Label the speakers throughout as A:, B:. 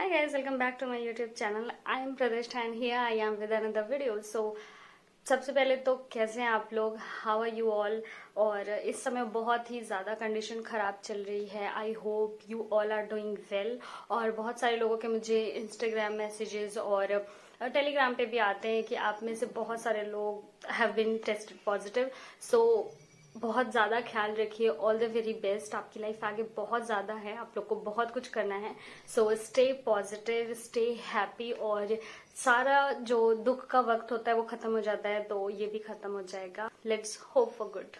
A: Hi guys, welcome back to my YouTube channel. I am Pradeshta and here I am with another video. So सबसे पहले तो कैसे हैं आप लोग, हाउ आर यू ऑल। और इस समय बहुत ही ज़्यादा कंडीशन ख़राब चल रही है। I hope you all are doing well. और बहुत सारे लोगों के मुझे इंस्टाग्राम मैसेजेस और टेलीग्राम पे भी आते हैं कि आप में से बहुत सारे लोग हैव बीन टेस्टेड पॉजिटिव। सो बहुत ज़्यादा ख्याल रखिए। All the very best. आपकी लाइफ आगे बहुत ज़्यादा है, आप लोग को बहुत कुछ करना है। So stay positive, stay happy. और सारा जो दुख का वक्त होता है वो खत्म हो जाता है, तो ये भी खत्म हो जाएगा। Let's hope for good.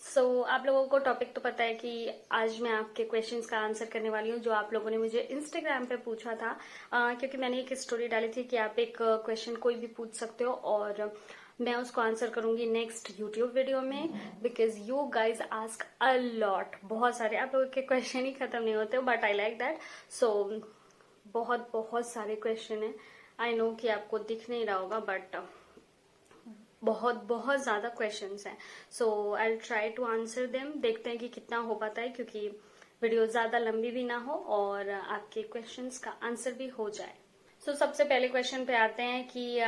A: So आप लोगों को टॉपिक तो पता है कि आज मैं आपके क्वेश्चंस का आंसर करने वाली हूँ जो आप लोगों ने मुझे इंस्टाग्राम पे पूछा था। क्योंकि मैंने एक स्टोरी डाली थी कि आप एक क्वेश्चन कोई भी पूछ सकते हो और मैं उसको आंसर करूंगी नेक्स्ट यूट्यूब वीडियो में। Because you guys ask a lot. बहुत सारे आप लोगों के क्वेश्चन ही खत्म नहीं होते, बट आई लाइक दैट। सो बहुत बहुत सारे क्वेश्चन है। आई नो कि आपको दिख नहीं रहा होगा, बट बहुत बहुत ज्यादा क्वेश्चंस हैं। So I try to answer them. देखते हैं कि कितना हो पाता है, क्योंकि वीडियो ज्यादा लंबी भी ना हो और आपके क्वेश्चंस का आंसर भी हो जाए। सो सबसे पहले क्वेश्चन पे आते हैं कि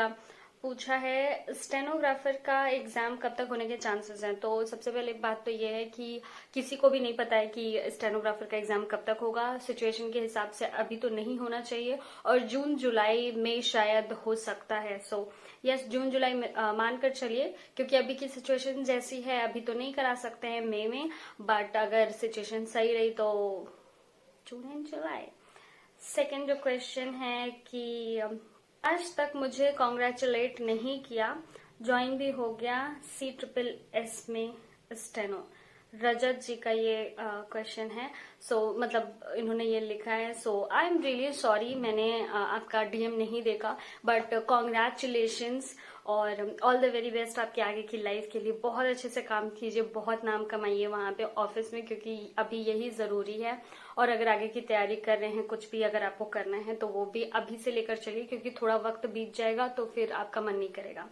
A: पूछा है स्टेनोग्राफर का एग्जाम कब तक होने के चांसेस हैं। तो सबसे पहले बात तो ये है कि किसी को भी नहीं पता है कि स्टेनोग्राफर का एग्जाम कब तक होगा। सिचुएशन के हिसाब से अभी तो नहीं होना चाहिए और जून जुलाई में शायद हो सकता है। सो यस, जून जुलाई में मानकर चलिए, क्योंकि अभी की सिचुएशन जैसी है अभी तो नहीं करा सकते हैं मई में, बट अगर सिचुएशन सही रही तो जून एंड जुलाई। सेकेंड जो क्वेश्चन है कि आज तक मुझे कॉन्ग्रेचुलेट नहीं किया, ज्वाइन भी हो गया C SSS में स्टेनो। रजत जी का ये क्वेश्चन है। सो मतलब इन्होंने ये लिखा है। So I am really sorry, मैंने आपका डीएम नहीं देखा, बट कॉन्ग्रेचुलेशंस और ऑल द वेरी बेस्ट आपके आगे की लाइफ के लिए। बहुत अच्छे से काम कीजिए, बहुत नाम कमाइए वहां पे ऑफिस में, क्योंकि अभी यही जरूरी है। और अगर आगे की तैयारी कर रहे हैं, कुछ भी अगर आपको करना है तो वो भी अभी से लेकर चलिए, क्योंकि थोड़ा वक्त बीत जाएगा तो फिर आपका मन नहीं करेगा।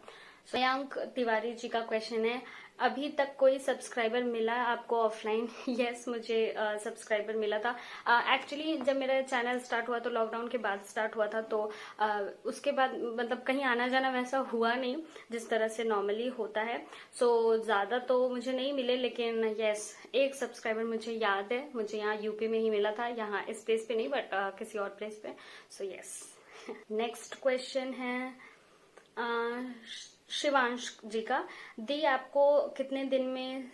A: मयंक तिवारी जी का क्वेश्चन है, अभी तक कोई सब्सक्राइबर मिला आपको ऑफलाइन? यस, मुझे सब्सक्राइबर मिला था। एक्चुअली जब मेरा चैनल स्टार्ट हुआ तो लॉकडाउन के बाद स्टार्ट हुआ था, तो उसके बाद मतलब कहीं आना जाना वैसा हुआ नहीं जिस तरह से नॉर्मली होता है। सो ज्यादा तो मुझे नहीं मिले, लेकिन यस, एक सब्सक्राइबर मुझे याद है, मुझे यहाँ यूपी में ही मिला था, यहाँ इस प्लेस पे नहीं, बट किसी और प्लेस पे। So yes. नेक्स्ट क्वेश्चन है शिवांश जी का, दी आपको कितने दिन में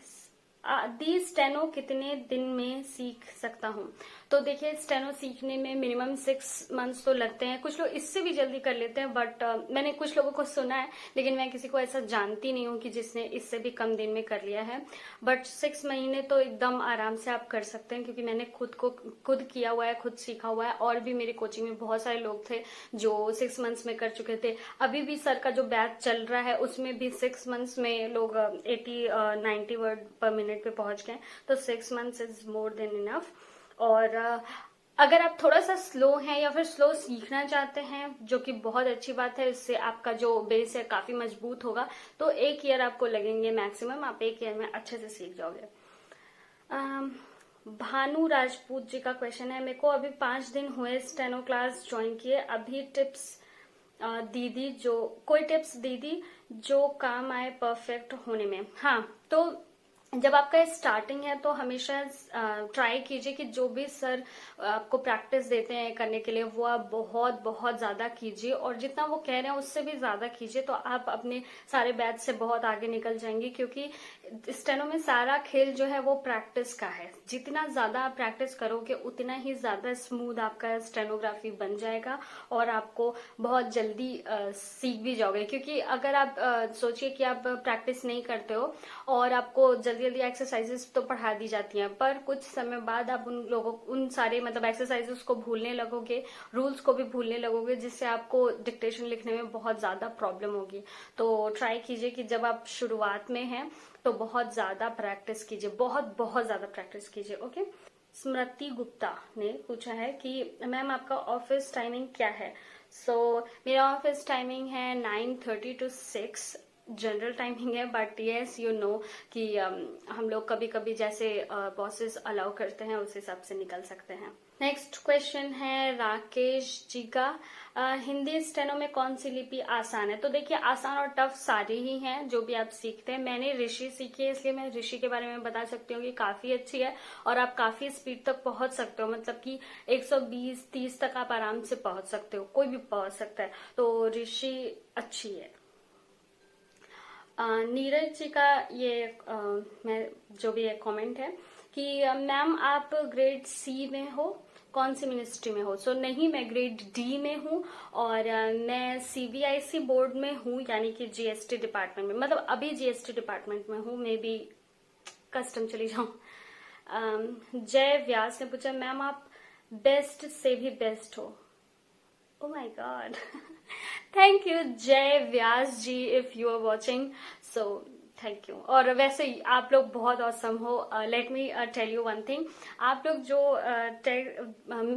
A: दी स्टेनो कितने दिन में सीख सकता हूँ? तो देखिए, स्टेनो सीखने में मिनिमम 6 मंथ्स तो लगते हैं। कुछ लोग इससे भी जल्दी कर लेते हैं, बट मैंने कुछ लोगों को सुना है, लेकिन मैं किसी को ऐसा जानती नहीं हूँ कि जिसने इससे भी कम दिन में कर लिया है। बट 6 महीने तो एकदम आराम से आप कर सकते हैं, क्योंकि मैंने खुद किया हुआ है, खुद सीखा हुआ है। और भी मेरी कोचिंग में बहुत सारे लोग थे जो 6 मंथ्स में कर चुके थे। अभी भी सर का जो बैच चल रहा है उसमें भी 6 मंथ्स में लोग 80-90 वर्ड पर मिनट पे पहुंच गए। तो 6 months is more than enough. और अगर आप थोड़ा सा स्लो हैं या फिर स्लो सीखना चाहते हैं, जो कि बहुत अच्छी बात है, इससे आपका जो बेस है काफी मजबूत होगा, तो 1 ईयर आपको लगेंगे मैक्सिमम। आप 1 ईयर में अच्छे से सीख जाओगे। भानु राजपूत जी का क्वेश्चन है, मेरे को अभी 5 दिन हुए स्टेनो क्लास ज्वाइन किए, अभी टिप्स दीदी जो कोई टिप्स दीदी जो काम आए परफेक्ट होने में। हाँ, तो जब आपका स्टार्टिंग है तो हमेशा ट्राई कीजिए कि जो भी सर आपको प्रैक्टिस देते हैं करने के लिए वो आप बहुत बहुत ज्यादा कीजिए, और जितना वो कह रहे हैं उससे भी ज्यादा कीजिए, तो आप अपने सारे बैच से बहुत आगे निकल जाएंगे। क्योंकि स्टेनो में सारा खेल जो है वो प्रैक्टिस का है। जितना ज्यादा आप प्रैक्टिस करोगे उतना ही ज्यादा स्मूथ आपका स्टेनोग्राफी बन जाएगा और आपको बहुत जल्दी सीख भी जाओगे। क्योंकि अगर आप सोचिए कि आप प्रैक्टिस नहीं करते हो और आपको जल्दी जल्दी एक्सरसाइजेस तो पढ़ा दी जाती हैं, पर कुछ समय बाद आप उन सारे मतलब एक्सरसाइजेस को भूलने लगोगे, रूल्स को भी भूलने लगोगे, जिससे आपको डिक्टेशन लिखने में बहुत ज्यादा प्रॉब्लम होगी। तो ट्राई कीजिए कि जब आप शुरुआत में हैं तो बहुत ज्यादा प्रैक्टिस कीजिए, बहुत बहुत ज्यादा प्रैक्टिस कीजिए। ओके। स्मृति गुप्ता ने पूछा है कि मैम आपका ऑफिस टाइमिंग क्या है? सो मेरा ऑफिस टाइमिंग है 9:30 to 6 जनरल टाइमिंग है, बट येस यू नो कि हम लोग कभी कभी जैसे बॉसेस अलाउ करते हैं उस हिसाब से निकल सकते हैं। नेक्स्ट क्वेश्चन है राकेश जी का। हिंदी स्टेनो में कौन सी लिपि आसान है? तो देखिए, आसान और टफ सारी ही हैं जो भी आप सीखते हैं। मैंने ऋषि सीखी है, इसलिए मैं ऋषि के बारे में बता सकती हूँ कि काफी अच्छी है और आप काफी स्पीड तक पहुंच सकते हो, मतलब कि 120-30 तक आप आराम से पहुंच सकते हो, कोई भी पहुंच सकता है। तो ऋषि अच्छी है। नीरज जी का ये मैं जो भी एक कमेंट है कि मैम आप ग्रेड सी में हो, कौन सी मिनिस्ट्री में हो? सो नहीं, मैं ग्रेड डी में हूँ और मैं सीबीआईसी बोर्ड में हूँ, यानी कि जीएसटी डिपार्टमेंट में, मतलब अभी जीएसटी डिपार्टमेंट में हूँ, मे बी कस्टम चली जाऊं। जय व्यास ने पूछा, मैम आप बेस्ट से भी बेस्ट हो। Oh my God. Thank you Jay Vyas ji, if you are watching, so thank you. और वैसे ही आप लोग बहुत औसम हो। Let me tell you one thing, आप लोग जो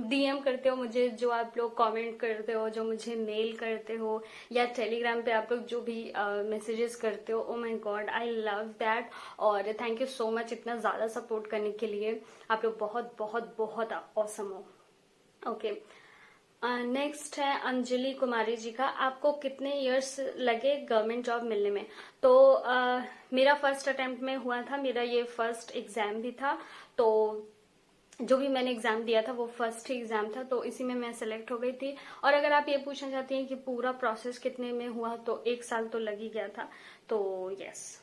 A: डीएम करते हो मुझे, जो आप लोग कमेंट करते हो, जो मुझे मेल करते हो या टेलीग्राम पे आप लोग जो भी मैसेजेस करते हो, ओ my God, I love that. और थैंक यू सो मच इतना ज्यादा सपोर्ट करने के लिए। आप लोग बहुत बहुत बहुत औसम हो। ओके, नेक्स्ट है अंजलि कुमारी जी का। आपको कितने इयर्स लगे गवर्नमेंट जॉब मिलने में? तो मेरा फर्स्ट अटेम्प्ट में हुआ था, मेरा ये फर्स्ट एग्जाम भी था। तो जो भी मैंने एग्जाम दिया था वो फर्स्ट ही एग्जाम था, तो इसी में मैं सेलेक्ट हो गई थी। और अगर आप ये पूछना चाहती हैं कि पूरा प्रोसेस कितने में हुआ, तो 1 साल तो लग ही गया था। तो yes.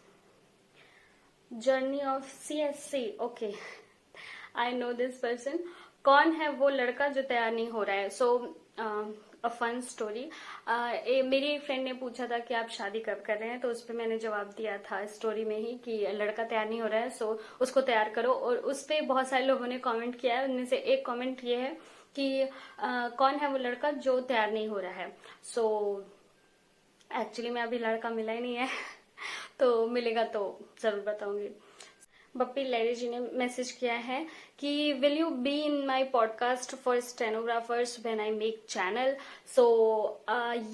A: Journey of CSC, okay, I know this person. कौन है वो लड़का जो तैयार नहीं हो रहा है? सो अ फन स्टोरी, मेरी एक फ्रेंड ने पूछा था कि आप शादी कब कर रहे हैं, तो उस पर मैंने जवाब दिया था स्टोरी में ही कि लड़का तैयार नहीं हो रहा है, सो उसको तैयार करो। और उस पर बहुत सारे लोगों ने कमेंट किया है, उनमें से एक कमेंट ये है कि कौन है वो लड़का जो तैयार नहीं हो रहा है? सो एक्चुअली में अभी लड़का मिला ही नहीं है तो मिलेगा तो जरूर बताऊंगी। बप्पी लैरी जी ने मैसेज किया है कि will you be in my podcast for stenographers when I make channel? So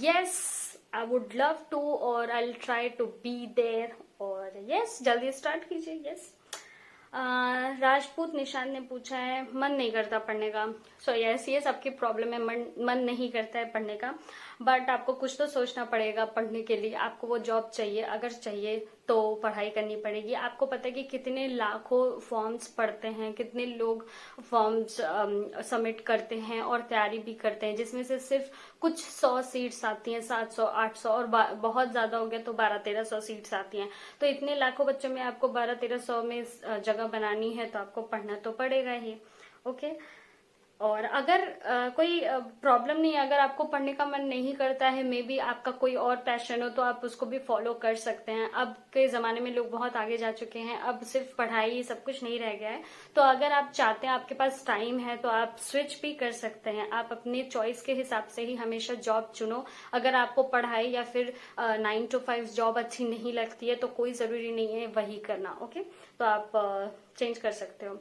A: yes, I would love to, और I will try to be there. और यस, जल्दी स्टार्ट कीजिए। यस। राजपूत निशांत ने पूछा है, मन नहीं करता पढ़ने का। सो यस, ये सबकी प्रॉब्लम है, मन नहीं करता है पढ़ने का। बट आपको कुछ तो सोचना पड़ेगा पढ़ने के लिए। आपको वो जॉब चाहिए, अगर चाहिए तो पढ़ाई करनी पड़ेगी। आपको पता है कि कितने लाखों फॉर्म्स पढ़ते हैं, कितने लोग फॉर्म्स सबमिट करते हैं और तैयारी भी करते हैं, जिसमें से सिर्फ कुछ 100 सीट्स आती हैं, 700 800, और बहुत ज्यादा हो गया तो 1200-1300 सीट्स आती हैं। तो इतने लाखों बच्चों में आपको 1200-1300 में जगह बनानी है, तो आपको पढ़ना तो पड़ेगा ही। ओके। और अगर कोई प्रॉब्लम नहीं है, अगर आपको पढ़ने का मन नहीं करता है, मे बी आपका कोई और पैशन हो, तो आप उसको भी फॉलो कर सकते हैं। अब के जमाने में लोग बहुत आगे जा चुके हैं, अब सिर्फ पढ़ाई सब कुछ नहीं रह गया है। तो अगर आप चाहते हैं, आपके पास टाइम है, तो आप स्विच भी कर सकते हैं। आप अपने चॉइस के हिसाब से ही हमेशा जॉब चुनो। अगर आपको पढ़ाई या फिर 9 to 5 जॉब अच्छी नहीं लगती है, तो कोई जरूरी नहीं है वही करना। ओके, तो आप चेंज कर सकते हो।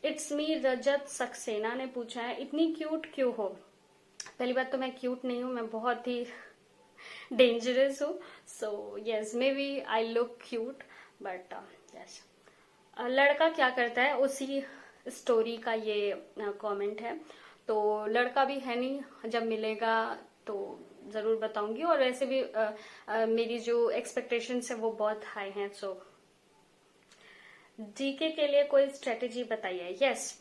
A: इट्स मी रजत सक्सेना ने पूछा है, इतनी क्यूट क्यों हो? पहली बात तो मैं क्यूट नहीं हूँ, मैं बहुत ही डेंजरस हूँ। So yes, maybe I look cute, but yes. लड़का क्या करता है, उसी स्टोरी का ये कमेंट है। तो लड़का भी है नहीं, जब मिलेगा तो जरूर बताऊंगी। और वैसे भी मेरी जो एक्सपेक्टेशंस है वो बहुत हाई हैं। सो जीके के लिए कोई स्ट्रेटेजी बताइए। यस,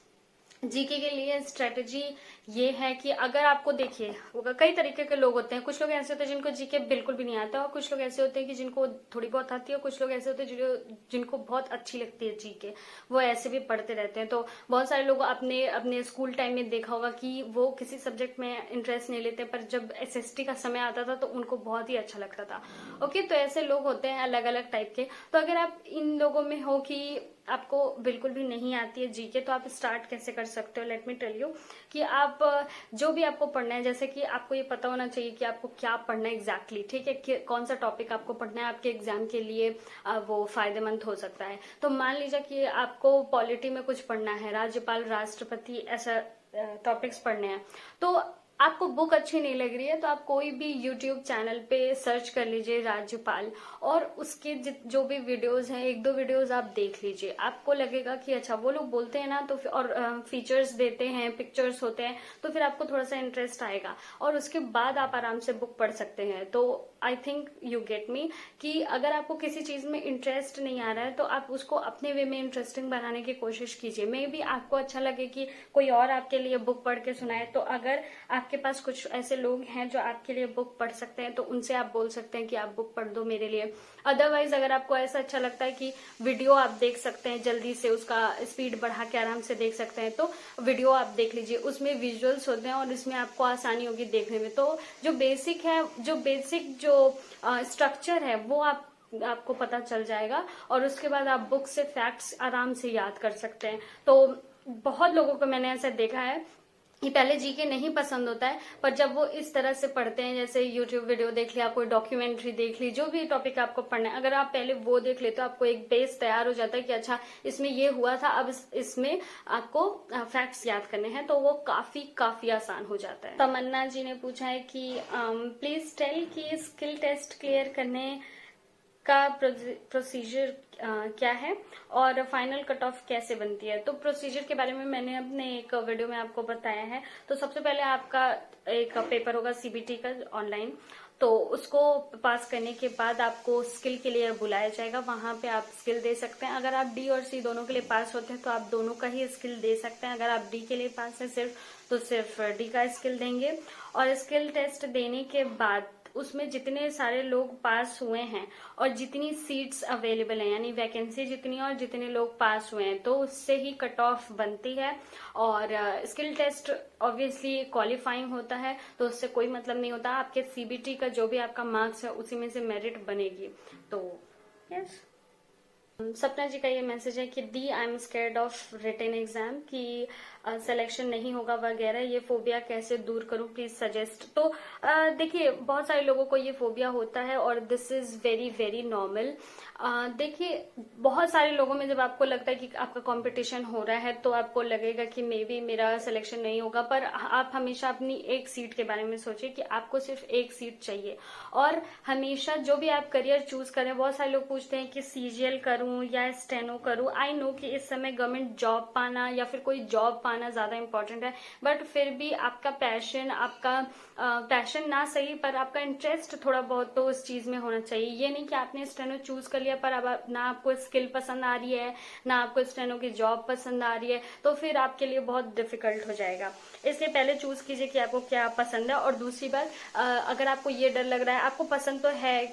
A: जीके के लिए स्ट्रेटेजी ये है कि अगर आपको, देखिए, कई तरीके के लोग होते हैं। कुछ लोग ऐसे होते हैं जिनको जीके बिल्कुल भी नहीं आता, और कुछ लोग ऐसे होते हैं कि जिनको थोड़ी बहुत आती है, और कुछ लोग ऐसे होते हैं जिनको बहुत अच्छी लगती है जीके, वो ऐसे भी पढ़ते रहते हैं। तो बहुत सारे लोग अपने अपने स्कूल टाइम में देखा होगा कि वो किसी सब्जेक्ट में इंटरेस्ट नहीं लेते, पर जब एसएसटी का समय आता था तो उनको बहुत ही अच्छा लगता था। ओके, तो ऐसे लोग होते हैं अलग अलग टाइप के। तो अगर आप इन लोगों में हो कि आपको बिल्कुल भी नहीं आती है जीके, तो आप स्टार्ट कैसे कर सकते हो? लेट मी टेल यू कि आप जो भी आपको पढ़ना है, जैसे कि आपको ये पता होना चाहिए कि आपको क्या पढ़ना है एग्जैक्टली, ठीक है, कि कौन सा टॉपिक आपको पढ़ना है, आपके एग्जाम के लिए वो फायदेमंद हो सकता है। तो मान लीजिए कि आपको पॉलिटी में कुछ पढ़ना है, राज्यपाल, राष्ट्रपति, ऐसा टॉपिक्स पढ़ने हैं, तो आपको बुक अच्छी नहीं लग रही है तो आप कोई भी यूट्यूब चैनल पे सर्च कर लीजिए राज्यपाल, और उसके जो भी वीडियोस हैं, एक दो वीडियोस आप देख लीजिए। आपको लगेगा कि अच्छा वो लोग बोलते हैं ना, तो और फीचर्स देते हैं, पिक्चर्स होते हैं, तो फिर आपको थोड़ा सा इंटरेस्ट आएगा और उसके बाद आप आराम से बुक पढ़ सकते हैं। तो I think you get me, कि अगर आपको किसी चीज में इंटरेस्ट नहीं आ रहा है तो आप उसको अपने वे में इंटरेस्टिंग बनाने की कोशिश कीजिए। मे बी आपको अच्छा लगे कि कोई और आपके लिए बुक पढ़ के सुनाए, तो अगर आपके पास कुछ ऐसे लोग हैं जो आपके लिए बुक पढ़ सकते हैं तो उनसे आप बोल सकते हैं कि आप बुक पढ़ दो मेरे लिए। अदरवाइज अगर आपको ऐसा अच्छा लगता है कि वीडियो आप देख सकते हैं, जल्दी से उसका स्पीड बढ़ा के आराम से देख सकते हैं, तो वीडियो आप देख लीजिए। उसमें विजुअल्स होते हैं और इसमें आपको आसानी होगी देखने में। तो जो बेसिक है, जो बेसिक जो स्ट्रक्चर है वो आपको पता चल जाएगा, और उसके बाद आप बुक से फैक्ट्स आराम से याद कर सकते हैं। तो बहुत लोगों को मैंने ऐसा देखा है कि पहले जीके नहीं पसंद होता है, पर जब वो इस तरह से पढ़ते हैं, जैसे यूट्यूब वीडियो देख लिया, कोई डॉक्यूमेंट्री देख ली, जो भी टॉपिक आपको पढ़ना है, अगर आप पहले वो देख ले तो आपको एक बेस तैयार हो जाता है कि अच्छा इसमें ये हुआ था, अब इसमें आपको फैक्ट्स याद करने हैं, तो वो काफी काफी आसान हो जाता है। तमन्ना जी ने पूछा है कि प्लीज टेल कि स्किल टेस्ट क्लियर करने का प्रोसीजर क्या है और फाइनल कट ऑफ कैसे बनती है। तो प्रोसीजर के बारे में मैंने अपने एक वीडियो में आपको बताया है। तो सबसे पहले आपका एक पेपर होगा सीबीटी का ऑनलाइन, तो उसको पास करने के बाद आपको स्किल के लिए बुलाया जाएगा। वहां पे आप स्किल दे सकते हैं। अगर आप डी और सी दोनों के लिए पास होते हैं तो आप दोनों का ही स्किल दे सकते हैं। अगर आप डी के लिए पास है सिर्फ, तो सिर्फ डी का स्किल देंगे। और स्किल टेस्ट देने के बाद उसमें जितने सारे लोग पास हुए हैं और जितनी सीट्स अवेलेबल हैं, यानी वैकेंसी जितनी और जितने लोग पास हुए हैं, तो उससे ही कट ऑफ बनती है। और स्किल टेस्ट ऑब्वियसली क्वालिफाइंग होता है, तो उससे कोई मतलब नहीं होता। आपके सीबीटी का जो भी आपका मार्क्स है उसी में से मेरिट बनेगी। तो यस, सपना जी का ये मैसेज है कि दी I am scared of written exam, कि सिलेक्शन नहीं होगा वगैरह, ये फोबिया कैसे दूर करूं, प्लीज सजेस्ट। तो देखिए, बहुत सारे लोगों को ये फोबिया होता है और this is very very normal. देखिए, बहुत सारे लोगों में जब आपको लगता है कि आपका कंपटीशन हो रहा है तो आपको लगेगा कि मे बी मेरा सिलेक्शन नहीं होगा, पर आप हमेशा अपनी एक सीट के बारे में सोचिए कि आपको सिर्फ एक सीट चाहिए। और हमेशा जो भी आप करियर चूज करें, बहुत सारे लोग पूछते हैं कि सीजीएल करूं या स्टेनो करूं। आई नो कि इस समय गवर्नमेंट जॉब पाना या फिर कोई जॉब पाना ज्यादा इंपॉर्टेंट है, बट फिर भी आपका पैशन, आपका पैशन ना सही पर आपका इंटरेस्ट थोड़ा बहुत तो उस चीज में होना चाहिए। ये नहीं कि आपने स्टेनो चूज कर लिया पर अब ना आपको स्किल पसंद आ रही है, ना आपको स्टेनो की जॉब पसंद आ रही है, तो फिर आपके लिए बहुत डिफिकल्ट हो जाएगा। इसलिए पहले चूज कीजिए कि आपको क्या पसंद है। और दूसरी बात, अगर आपको ये डर लग रहा है, आपको पसंद तो है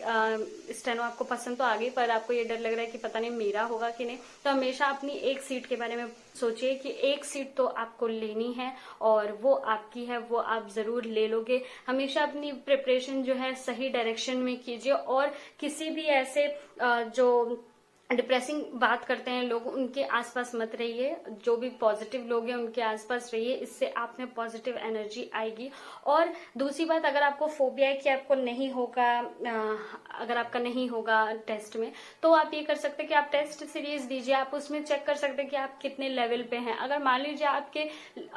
A: स्टेनो, आपको पसंद तो आ गई, पर आपको ये डर लग रहा है कि पता नहीं मेरा होगा कि नहीं, तो हमेशा अपनी एक सीट के बारे में सोचिए कि एक सीट तो आपको लेनी है और वो आपकी है, वो आप जरूर ले लोगे। हमेशा अपनी प्रिपरेशन जो है सही डायरेक्शन में कीजिए, और किसी भी ऐसे जो डिप्रेसिंग बात करते हैं लोग, उनके आसपास मत रहिए। जो भी पॉजिटिव लोग हैं उनके आसपास रहिए, इससे आप में पॉजिटिव एनर्जी आएगी। और दूसरी बात, अगर आपको फोबिया है कि आपको नहीं होगा, अगर आपका नहीं होगा टेस्ट में, तो आप ये कर सकते हैं कि आप टेस्ट सीरीज दीजिए। आप उसमें चेक कर सकते हैं कि आप कितने लेवल पे हैं। अगर मान लीजिए आपके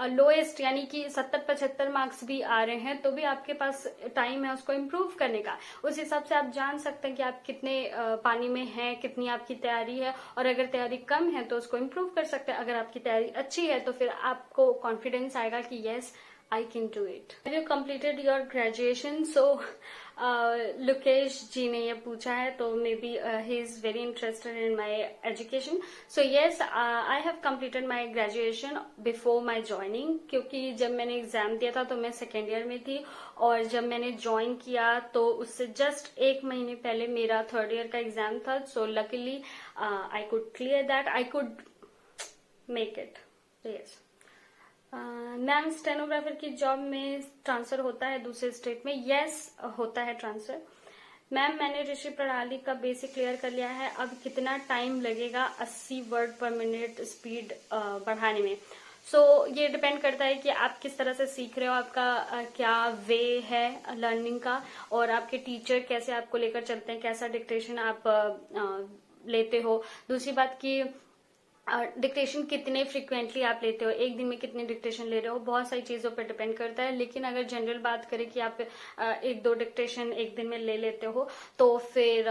A: लोएस्ट यानी कि 70-75 मार्क्स भी आ रहे हैं, तो भी आपके पास टाइम है उसको इम्प्रूव करने का। उस हिसाब से आप जान सकते हैं कि आप कितने पानी में हैं, कितनी आपकी तैयारी है। और अगर तैयारी कम है तो उसको इम्प्रूव कर सकते हैं। अगर आपकी तैयारी अच्छी है तो फिर आपको कॉन्फिडेंस आएगा कि yes I can do it. Have you completed your graduation? So Lukesh ji ने ये पूछा है, तो maybe he is very interested in my education. So yes, I have completed my graduation before my joining, क्योंकि जब मैंने एग्जाम दिया था तो मैं सेकेंड ईयर में थी, और जब मैंने ज्वाइन किया तो उससे जस्ट 1 महीने पहले मेरा थर्ड ईयर का एग्जाम था। So luckily I could clear that, I could make it. Yes ma'am, stenographer की जॉब में ट्रांसफर होता है दूसरे स्टेट में? यस होता है ट्रांसफर। मैम, मैंने ऋषि प्रणाली का बेसिक क्लियर कर लिया है, अब कितना टाइम लगेगा 80 वर्ड पर मिनट स्पीड बढ़ाने में? सो ये डिपेंड करता है कि आप किस तरह से सीख रहे हो, आपका क्या वे है लर्निंग का, और आपके टीचर कैसे आपको लेकर चलते हैं, कैसा डिक्टेशन आप लेते हो। दूसरी बात की डिक्टेशन कितने फ्रिक्वेंटली आप लेते हो, एक दिन में कितने डिक्टेशन ले रहे हो, बहुत सारी चीजों पर डिपेंड करता है। लेकिन अगर जनरल बात करें कि आप एक दो डिक्टेशन एक दिन में ले लेते हो तो फिर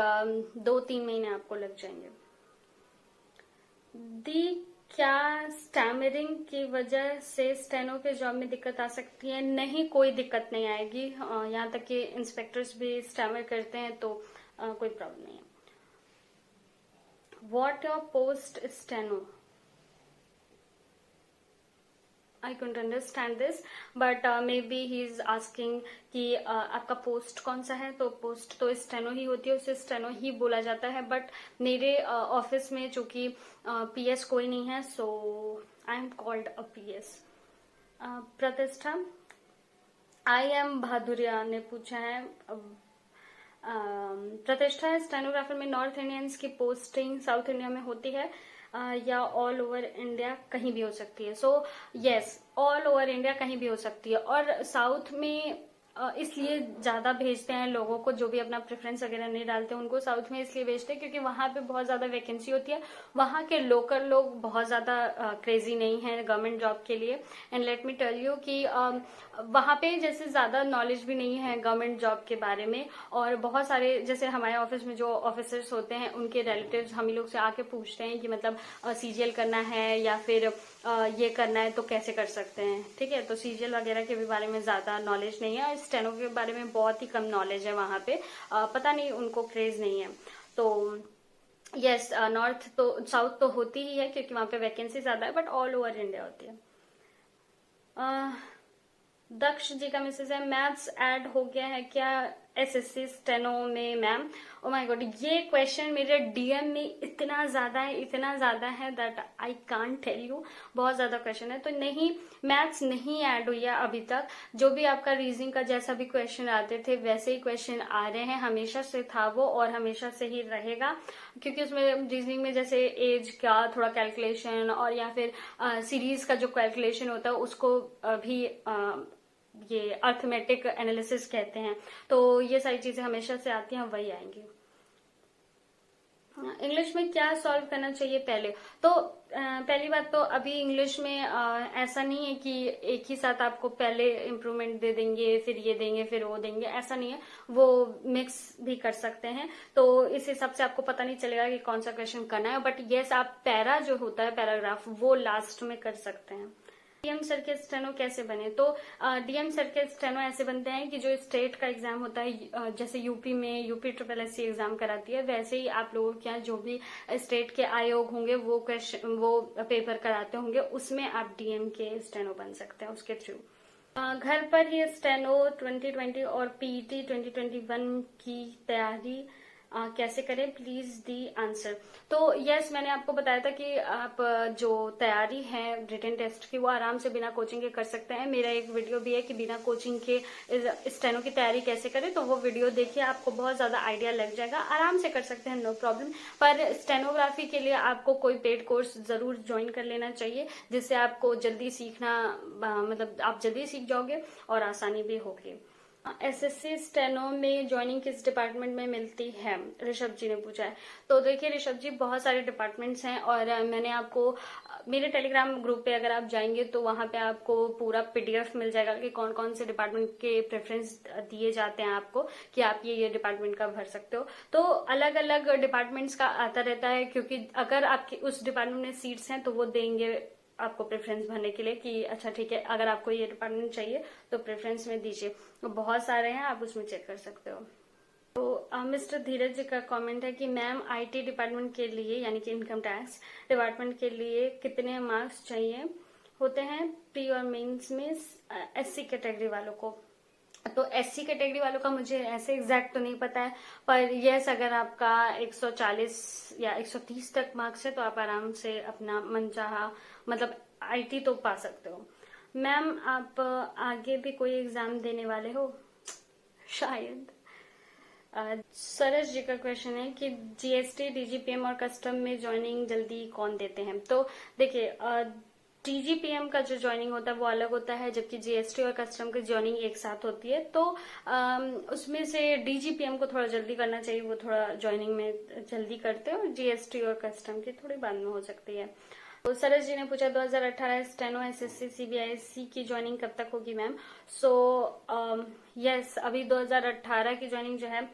A: 2-3 महीने आपको लग जाएंगे। दी, क्या स्टैमरिंग की वजह से स्टेनो के जॉब में दिक्कत आ सकती है? नहीं, कोई दिक्कत नहीं आएगी। यहाँ तक कि इंस्पेक्टर्स भी स्टैमर करते हैं तो कोई प्रॉब्लम नहीं है। What your post steno? I couldn't understand this, but maybe he is asking कि आपका पोस्ट कौन सा है। तो पोस्ट तो स्टेनो ही होती है, उसे स्टेनो ही बोला जाता है। बट मेरे ऑफिस में चूंकि पीएस कोई नहीं है, so I am called a PS. Pratishtha, I M Bhadauria ने पूछा है। प्रतिष्ठा, स्टेनोग्राफर में नॉर्थ इंडियंस की पोस्टिंग साउथ इंडिया में होती है या ऑल ओवर इंडिया कहीं भी हो सकती है? So yes, all over India कहीं भी हो सकती है। और साउथ में इसलिए ज्यादा भेजते हैं लोगों को, जो भी अपना प्रेफरेंस वगैरह नहीं डालते उनको साउथ में इसलिए भेजते हैं क्योंकि वहां पे बहुत ज्यादा वैकेंसी होती है। वहां के लोकल लोग बहुत ज्यादा क्रेजी नहीं है गवर्नमेंट जॉब के लिए। And let me tell you कि वहां पे जैसे ज्यादा नॉलेज भी नहीं है गवर्नमेंट जॉब के बारे में। और बहुत सारे जैसे हमारे ऑफिस में जो ऑफिसर्स होते हैं उनके रिलेटिव्स हम ही लोग से आके पूछते हैं कि मतलब सीजीएल करना है या फिर ये करना है तो कैसे कर सकते हैं। ठीक है, तो सीजीएल वगैरह के भी बारे में ज्यादा नॉलेज नहीं है। स्टेनो के बारे में बहुत ही कम नॉलेज है वहां पे। पता नहीं, उनको क्रेज नहीं है। तो यस, नॉर्थ तो साउथ तो होती ही है क्योंकि वहां पे वैकेंसी ज्यादा है, बट ऑल ओवर इंडिया होती है। दक्ष जी का मैसेज है, मैथ्स ऐड हो गया है क्या एसएससी स्टेनो में मैम? ओ माय गॉड, ये क्वेश्चन मेरे डीएम में इतना ज्यादा है that I can't tell you. बहुत ज्यादा क्वेश्चन है। तो नहीं, मैथ्स नहीं ऐड हुई है अभी तक। जो भी आपका रीजनिंग का जैसा भी क्वेश्चन आते थे वैसे ही क्वेश्चन आ रहे हैं, हमेशा से था वो और हमेशा से ही रहेगा। क्योंकि उसमें रीजनिंग में जैसे एज का थोड़ा कैलकुलेशन और या फिर सीरीज का जो कैलकुलेशन होता है उसको भी ये अर्थमेटिक एनालिसिस कहते हैं। तो ये सारी चीजें हमेशा से आती हैं, वही आएंगी। इंग्लिश में क्या सॉल्व करना चाहिए पहले? तो पहली बात तो अभी इंग्लिश में ऐसा नहीं है कि एक ही साथ आपको पहले इम्प्रूवमेंट दे देंगे फिर ये देंगे फिर वो देंगे, ऐसा नहीं है। वो मिक्स भी कर सकते हैं, तो इस हिसाब से आपको पता नहीं चलेगा कि कौन सा क्वेश्चन करना है। बट यस, आप पैरा जो होता है पैराग्राफ वो लास्ट में कर सकते हैं। डीएम सर के स्टेनो कैसे बने? तो डीएम सर के स्टेनो ऐसे बनते हैं कि जो स्टेट का एग्जाम होता है, जैसे यूपी में यूपी SSS एग्जाम कराती है, वैसे ही आप लोगों के यहाँ जो भी स्टेट के आयोग होंगे वो पेपर कराते होंगे, उसमें आप डीएम के स्टेनो बन सकते हैं उसके थ्रू। घर पर ही स्टेनो 2020 और पीईटी 2021 की तैयारी कैसे करें, प्लीज दी आंसर। तो यस, मैंने आपको बताया था कि आप जो तैयारी है रिटन टेस्ट की वो आराम से बिना कोचिंग के कर सकते हैं। मेरा एक वीडियो भी है कि बिना कोचिंग के स्टेनो की तैयारी कैसे करें, तो वो वीडियो देखिए, आपको बहुत ज्यादा आइडिया लग जाएगा। आराम से कर सकते हैं, नो प्रॉब्लम। पर स्टेनोग्राफी के लिए आपको कोई पेड कोर्स जरूर ज्वाइन कर लेना चाहिए, जिससे आपको जल्दी सीखना मतलब आप जल्दी सीख जाओगे और आसानी भी होगी। एसएससी स्टेनो में ज्वाइनिंग किस डिपार्टमेंट में मिलती है, ऋषभ जी ने पूछा है। तो देखिए ऋषभ जी, बहुत सारे डिपार्टमेंट्स हैं और मैंने आपको मेरे टेलीग्राम ग्रुप पे अगर आप जाएंगे तो वहां पे आपको पूरा पीडीएफ मिल जाएगा कि कौन कौन से डिपार्टमेंट के प्रेफरेंस दिए जाते हैं आपको, कि आप ये डिपार्टमेंट का भर सकते हो। तो अलग अलग डिपार्टमेंट्स का आता रहता है, क्योंकि अगर आपकी उस डिपार्टमेंट में सीट्स हैं तो वो देंगे आपको प्रेफरेंस भरने के लिए कि अच्छा ठीक है, अगर आपको ये डिपार्टमेंट चाहिए तो प्रेफरेंस में दीजिए। तो बहुत सारे हैं, आप उसमें चेक कर सकते हो। तो मिस्टर धीरज जी का कमेंट है कि मैम आईटी डिपार्टमेंट के लिए यानी कि इनकम टैक्स डिपार्टमेंट के लिए कितने मार्क्स चाहिए होते हैं प्री और मेंस में एससी कैटेगरी वालों को? तो एससी कैटेगरी वालों का मुझे ऐसे एग्जैक्ट तो नहीं पता है, पर यस, अगर आपका 140 या 130 तक मार्क्स है तो आप आराम से अपना मनचाहा मतलब आईटी तो पा सकते हो। मैम आप आगे भी कोई एग्जाम देने वाले हो? शायद। सरस जी का क्वेश्चन है कि जीएसटी डीजीपीएम और कस्टम में ज्वाइनिंग जल्दी कौन देते हैं? तो देखिए, डीजीपीएम का जो ज्वाइनिंग होता है वो अलग होता है, जबकि जीएसटी और कस्टम की ज्वाइनिंग एक साथ होती है। तो उसमें से डीजीपीएम को थोड़ा जल्दी करना चाहिए, वो थोड़ा ज्वाइनिंग में जल्दी करते हैं, और जीएसटी और कस्टम की थोड़ी बाद में हो सकती है। तो सरस जी ने पूछा 2018 स्टेनो एसएससी सीबीआईसी की ज्वाइनिंग कब तक होगी मैम? सो यस, अभी 2018 की ज्वाइनिंग जो है,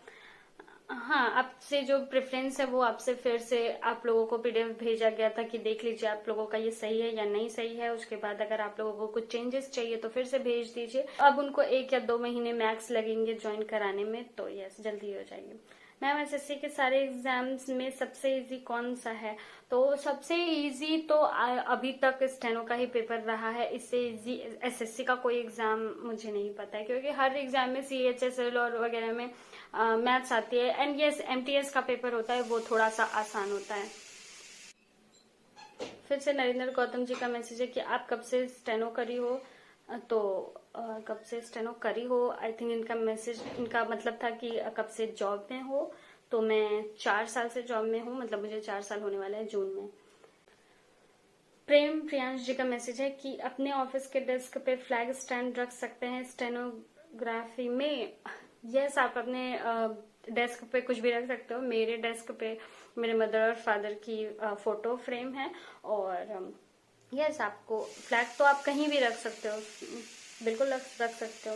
A: हाँ, आपसे जो प्रेफरेंस है वो आपसे फिर से आप लोगों को पीडीएफ भेजा गया था कि देख लीजिए आप लोगों का ये सही है या नहीं सही है। उसके बाद अगर आप लोगों को कुछ चेंजेस चाहिए तो फिर से भेज दीजिए। अब उनको 1 या 2 महीने मैक्स लगेंगे ज्वाइन कराने में, तो यस, जल्दी हो जाएगी। मैम एसएससी के सारे एग्जाम्स में सबसे इजी कौन सा है? तो सबसे इजी तो अभी तक स्टेनो का ही पेपर रहा है। इससे इजी एसएससी का कोई एग्जाम मुझे नहीं पता है, क्योंकि हर एग्जाम में सीएचएसएल और वगैरह में मैथ्स आती है। एंड यस, एमटीएस का पेपर होता है, वो थोड़ा सा आसान होता है। फिर से नरेंद्र गौतम जी का मैसेज है कि आप कब से स्टेनो करी हो? तो कब से स्टेनो करी हो, आई थिंक इनका मैसेज, इनका मतलब था कि कब से जॉब में हो। तो मैं 4 साल से जॉब में हूँ, मतलब मुझे 4 साल होने वाला है जून में। प्रेम प्रियांश जी का मैसेज है कि अपने ऑफिस के डेस्क पे फ्लैग स्टैंड रख सकते हैं स्टेनोग्राफी में? यस, आप अपने डेस्क पे कुछ भी रख सकते हो। मेरे डेस्क पे मेरे मदर और फादर की फोटो फ्रेम है, और यस, आपको फ्लैग तो आप कहीं भी रख सकते हो, बिल्कुल रख सकते हो।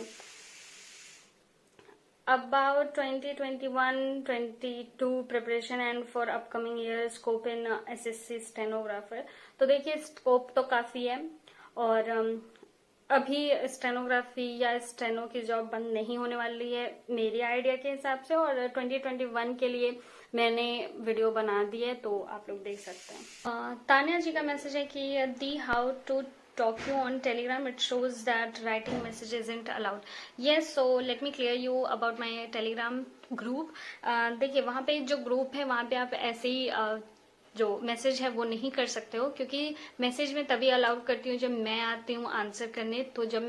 A: About 2021-22 preparation and for upcoming year scope in SSC stenographer। तो देखिए, स्कोप तो काफी है, और अभी स्टेनोग्राफी या स्टेनो की जॉब बंद नहीं होने वाली है मेरी आइडिया के हिसाब से, और 2021 के लिए मैंने वीडियो बना दी है, तो आप लोग देख सकते हैं। तानिया जी का मैसेज है कि दी how to talk you on Telegram, it shows that writing message isn't allowed. Yes, so let me clear you about my Telegram group. देखिए, वहाँ पे जो ग्रुप है वहाँ पे आप ऐसे ही जो मैसेज है वो नहीं कर सकते हो, क्योंकि मैसेज में तभी अलाउड करती हूँ जब मैं आती हूँ आंसर करने। तो जब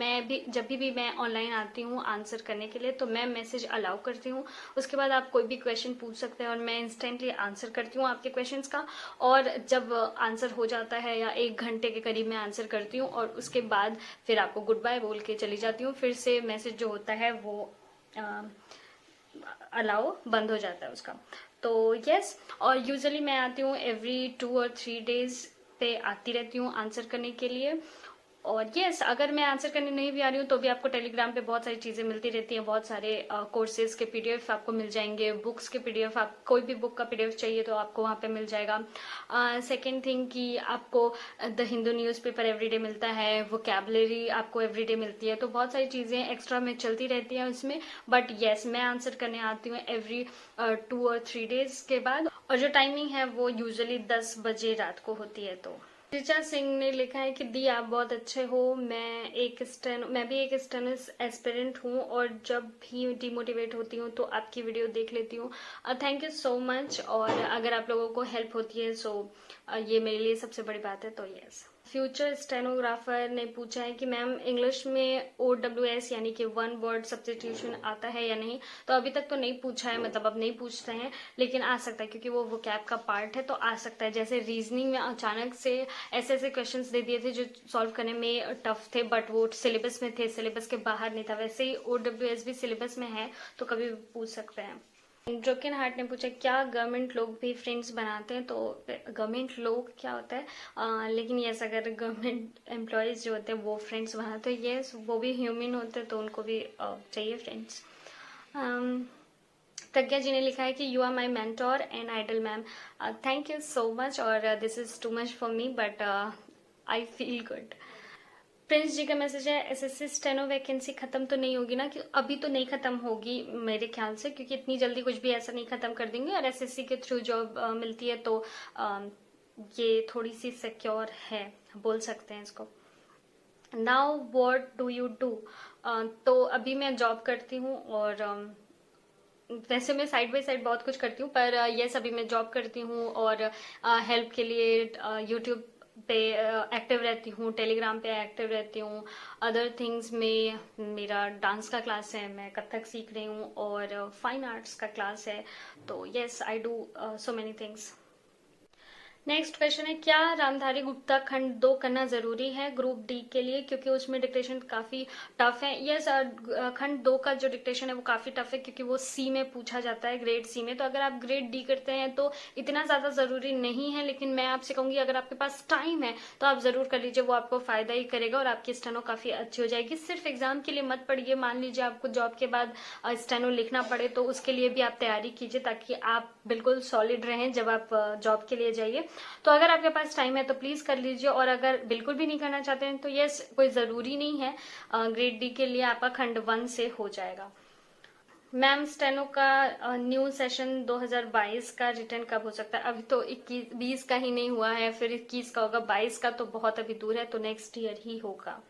A: भी मैं ऑनलाइन आती हूँ आंसर करने के लिए, तो मैं मैसेज अलाउ करती हूँ। उसके बाद आप कोई भी क्वेश्चन पूछ सकते हैं और मैं इंस्टेंटली आंसर करती हूँ आपके क्वेश्चंस का। और जब आंसर हो जाता है या 1 घंटे के करीब मैं आंसर करती हूँ, और उसके बाद फिर आपको गुड बाय बोल के चली जाती हूँ। फिर से मैसेज जो होता है वो अलाउ बंद हो जाता है उसका। तो यस, और यूजुअली मैं आती हूँ एवरी 2 और 3 डेज पे आती रहती हूँ आंसर करने के लिए। और यस, अगर मैं आंसर करने नहीं भी आ रही हूँ तो भी आपको टेलीग्राम पे बहुत सारी चीजें मिलती रहती हैं। बहुत सारे कोर्सेज के पीडीएफ आपको मिल जाएंगे, बुक्स के पीडीएफ, आप कोई भी बुक का पीडीएफ चाहिए तो आपको वहां पे मिल जाएगा। सेकेंड थिंग कि आपको द हिंदू न्यूज़पेपर एवरीडे मिलता है, वोकैबुलरी आपको एवरीडे मिलती है। तो बहुत सारी चीजें एक्स्ट्रा में चलती रहती हैं उसमें। बट यस, मैं आंसर करने आती हूँ एवरी 2 और 3 डेज के बाद, और जो टाइमिंग है वो यूजुअली 10 बजे रात को होती है। तो ऋचा सिंह ने लिखा है कि दी आप बहुत अच्छे हो, मैं भी एक स्टेनोस एस्पिरेंट हूँ, और जब भी डिमोटिवेट होती हूँ तो आपकी वीडियो देख लेती हूँ। Thank you so much. और अगर आप लोगों को हेल्प होती है सो ये मेरे लिए सबसे बड़ी बात है। तो यस। फ्यूचर स्टेनोग्राफर ने पूछा है कि मैम इंग्लिश में OWS यानी कि 1 वर्ड सब्स्टिट्यूशन आता है या नहीं? तो अभी तक तो नहीं पूछा है, मतलब अब नहीं पूछते हैं, लेकिन आ सकता है क्योंकि वो वोकैब का पार्ट है, तो आ सकता है। जैसे रीजनिंग में अचानक से ऐसे क्वेश्चंस दे दिए थे जो सॉल्व करने में टफ थे, बट वो सिलेबस में थे, सिलेबस के बाहर नहीं था। वैसे ही OWS भी सिलेबस में है, तो कभी भी पूछ सकते हैं। ब्रोकन हार्ट ने पूछा क्या गवर्नमेंट लोग भी फ्रेंड्स बनाते हैं? तो गवर्नमेंट लोग क्या होता है, लेकिन यस, अगर गवर्नमेंट एम्प्लॉयज जो होते हैं वो फ्रेंड्स बनाते हैं, यस, वो भी ह्यूमन होते हैं, तो उनको भी चाहिए फ्रेंड्स। प्रज्ञा जी ने लिखा है कि you are my mentor and idol ma'am. Thank you so much, और this is too much for me, but I feel good. Prince ji का मैसेज है एसएससी स्टेनो वैकेंसी खत्म तो नहीं होगी ना? कि अभी तो नहीं खत्म होगी मेरे ख्याल से, क्योंकि इतनी जल्दी कुछ भी ऐसा नहीं खत्म कर देंगे। और एसएससी के थ्रू जॉब मिलती है, तो ये थोड़ी सी सिक्योर है, बोल सकते हैं इसको। Now what do you do? तो अभी मैं जॉब करती हूँ, और वैसे मैं साइड बाय साइड बहुत कुछ करती हूँ, पर यस, अभी मैं जॉब करती हूँ, और हेल्प के लिए यूट्यूब पे एक्टिव रहती हूँ, टेलीग्राम पे एक्टिव रहती हूँ। अदर थिंग्स में मेरा डांस का क्लास है, मैं कथक सीख रही हूँ, और फाइन आर्ट्स का क्लास है। तो yes, I do so many things. Next question है, क्या रामधारी गुप्ता खंड 2 करना जरूरी है ग्रुप डी के लिए, क्योंकि उसमें डिक्टेशन काफी टफ है। यस, खंड 2 का जो डिक्टेशन है वो काफी टफ है, क्योंकि वो सी में पूछा जाता है, ग्रेड सी में। तो अगर आप ग्रेड डी करते हैं तो इतना ज्यादा जरूरी नहीं है, लेकिन मैं आपसे कहूंगी अगर आपके पास टाइम है तो आप जरूर कर लीजिए, वो आपको फायदा ही करेगा और आपकी स्टेनो काफी अच्छी हो जाएगी। सिर्फ एग्जाम के लिए मत पढ़िए, मान लीजिए आपको जॉब के बाद स्टेनो लिखना पड़े तो उसके लिए भी आप तैयारी कीजिए, ताकि आप बिल्कुल सॉलिड रहें जब आप जॉब के लिए जाइए। तो अगर आपके पास टाइम है तो प्लीज कर लीजिए, और अगर बिल्कुल भी नहीं करना चाहते हैं तो यस, कोई जरूरी नहीं है, ग्रेड डी के लिए आपका खंड 1 से हो जाएगा। मैम, स्टेनो का न्यू सेशन 2022 का रिटर्न कब हो सकता है? अभी तो 21-20 का ही नहीं हुआ है, फिर 21 का होगा, 22 का तो बहुत अभी दूर है, तो नेक्स्ट ईयर ही होगा।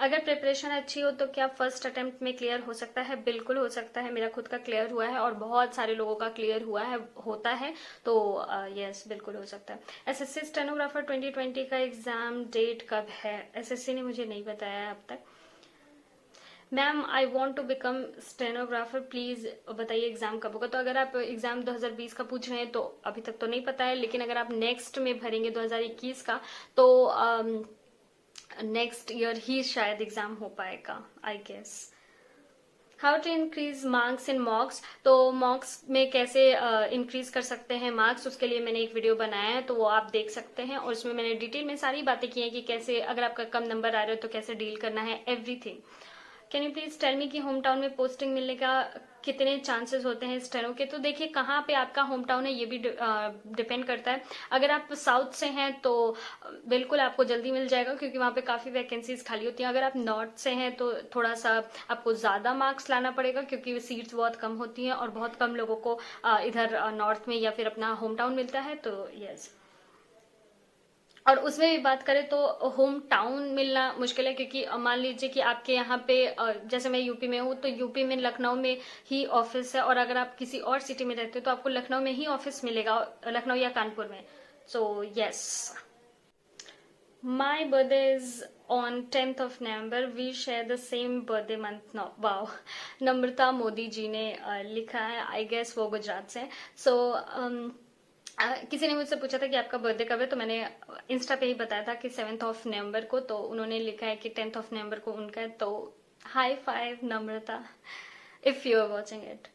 A: अगर प्रिपरेशन अच्छी हो तो क्या फर्स्ट अटेम्प्ट में क्लियर हो सकता है? बिल्कुल हो सकता है, मेरा खुद का क्लियर हुआ है और बहुत सारे लोगों का क्लियर हुआ है, होता है, तो यस बिल्कुल हो सकता है। एसएससी स्टेनोग्राफर 2020 का एग्जाम डेट कब है? एसएससी ने मुझे नहीं बताया अब तक। Ma'am, I want to become stenographer, please बताइए एग्जाम कब होगा। तो अगर आप एग्जाम 2020 का पूछ रहे हैं तो अभी तक तो नहीं पता है, लेकिन अगर आप नेक्स्ट में भरेंगे 2021 का तो नेक्स्ट ईयर ही शायद एग्जाम हो पाएगा, I guess. How to increase marks in mocks? तो मॉक्स में कैसे इंक्रीज कर सकते हैं मार्क्स, उसके लिए मैंने एक वीडियो बनाया है, तो वो आप देख सकते हैं, और उसमें मैंने डिटेल में सारी बातें की हैं कि कैसे अगर आपका कम नंबर आ रहे हो तो कैसे डील करना है, everything. Can you please tell me कि होम टाउन में पोस्टिंग मिलने का कितने चांसेस होते हैं स्टेनो के? तो देखिए, कहाँ पे आपका होम टाउन है ये भी डिपेंड करता है। अगर आप साउथ से हैं तो बिल्कुल आपको जल्दी मिल जाएगा, क्योंकि वहाँ पे काफी वैकेंसीज खाली होती हैं। अगर आप नॉर्थ से हैं तो थोड़ा सा आपको ज्यादा मार्क्स लाना पड़ेगा, क्योंकि सीट्स बहुत कम होती हैं और बहुत कम लोगों को इधर नॉर्थ में या फिर अपना होम टाउन मिलता है, तो यस। और उसमें भी बात करें तो होम टाउन मिलना मुश्किल है, क्योंकि मान लीजिए कि आपके यहाँ पे जैसे मैं यूपी में हूँ, तो यूपी में लखनऊ में ही ऑफिस है, और अगर आप किसी और सिटी में रहते हो तो आपको लखनऊ में ही ऑफिस मिलेगा, लखनऊ या कानपुर में। So yes. My birthday is on 10th of November. We share the same birthday month now. Wow. नम्रता मोदी जी ने लिखा है, आई गेस वो गुजरात से। सो किसी ने मुझसे पूछा था कि आपका बर्थडे कब है, तो मैंने इंस्टा पे ही बताया था कि 7th ऑफ नवंबर को, तो उन्होंने लिखा है कि 10th ऑफ नवंबर को उनका है। तो high five Namrata, if you are watching it.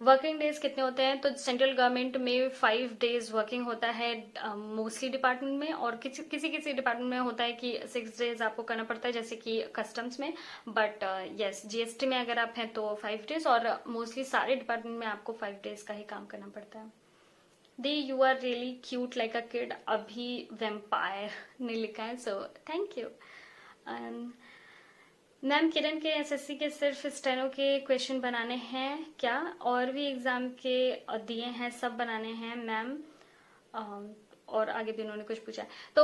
A: Working days कितने होते हैं? तो सेंट्रल गवर्नमेंट में 5 डेज वर्किंग होता है मोस्टली डिपार्टमेंट में, और किसी किसी किसी डिपार्टमेंट में होता है कि 6 डेज आपको करना पड़ता है, जैसे कि कस्टम्स में। बट यस, जीएसटी में अगर आप हैं तो 5 डेज, और मोस्टली सारे डिपार्टमेंट में आपको 5 डेज का ही काम करना पड़ता है। दी you are really cute like a kid, अभी वेम्पायर ने लिखा है, so thank you. Ma'am, Kiran के एसएससी के सिर्फ स्टेनो के क्वेश्चन बनाने हैं क्या? और भी एग्जाम के दिए हैं, सब बनाने हैं मैम। और आगे भी उन्होंने कुछ पूछा है। तो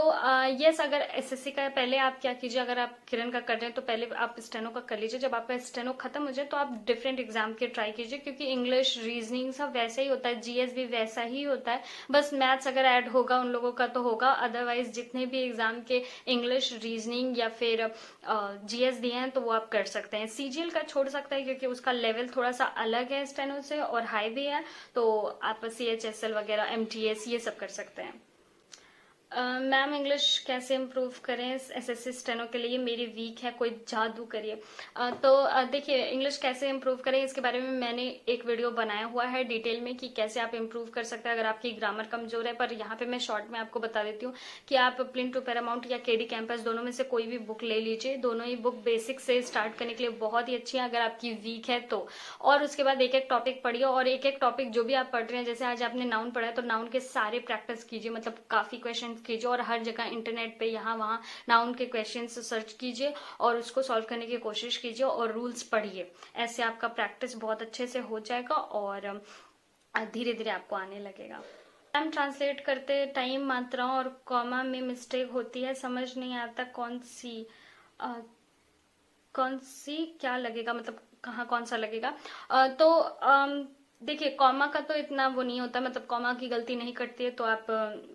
A: यस, अगर एसएससी का पहले आप क्या कीजिए, अगर आप किरण का कर रहे हैं तो पहले आप स्टेनो का कर लीजिए। जब आपका स्टेनो खत्म हो जाए तो आप डिफरेंट एग्जाम के ट्राई कीजिए, क्योंकि इंग्लिश रीजनिंग सब वैसा ही होता है, जीएस भी वैसा ही होता है, बस मैथ्स अगर ऐड होगा उन लोगों का तो होगा, अदरवाइज जितने भी एग्जाम के इंग्लिश, रीजनिंग या फिर जीएस दिए हैं तो वो आप कर सकते हैं। सीजीएल का छोड़ सकते हैं, क्योंकि उसका लेवल थोड़ा सा अलग है स्टेनो से और हाई भी है, तो आप सीएचएसएल वगैरह, एमटीएस ये सब कर सकते हैं। मैम, इंग्लिश कैसे इम्प्रूव करें एसएससी स्टेनो के लिए? मेरी वीक है, कोई जादू करिए। तो देखिए, इंग्लिश कैसे इम्प्रूव करें इसके बारे में मैंने एक वीडियो बनाया हुआ है डिटेल में, कि कैसे आप इम्प्रूव कर सकते हैं अगर आपकी ग्रामर कमजोर है। पर यहाँ पे मैं शॉर्ट में आपको बता देती हूँ कि आप प्लिंथ टू पैरामाउंट या केडी कैंपस दोनों में से कोई भी बुक ले लीजिए। दोनों ही बुक बेसिक से स्टार्ट करने के लिए बहुत ही अच्छी है अगर आपकी वीक है तो। और उसके बाद एक एक टॉपिक पढ़िए, और एक एक टॉपिक जो भी आप पढ़ रहे हैं, जैसे आज आपने नाउन पढ़ा है तो नाउन के सारे प्रैक्टिस कीजिए, मतलब काफी क्वेश्चन कीजिए, और हर जगह इंटरनेट पे यहाँ वहाँ नाउन के क्वेश्चंस सर्च कीजिए और उसको सॉल्व करने की कोशिश कीजिए, और रूल्स पढ़िए। ऐसे आपका प्रैक्टिस बहुत अच्छे से हो जाएगा और धीरे धीरे आपको आने लगेगा। मैम, ट्रांसलेट करते टाइम मात्राओं और कॉमा में मिस्टेक होती है, समझ नहीं आता कौन सी क्या लगेगा, मतलब कहाँ कौन सा लगेगा? तो देखिए कॉमा का तो इतना वो नहीं होता, मतलब कॉमा की गलती नहीं कटती है तो आप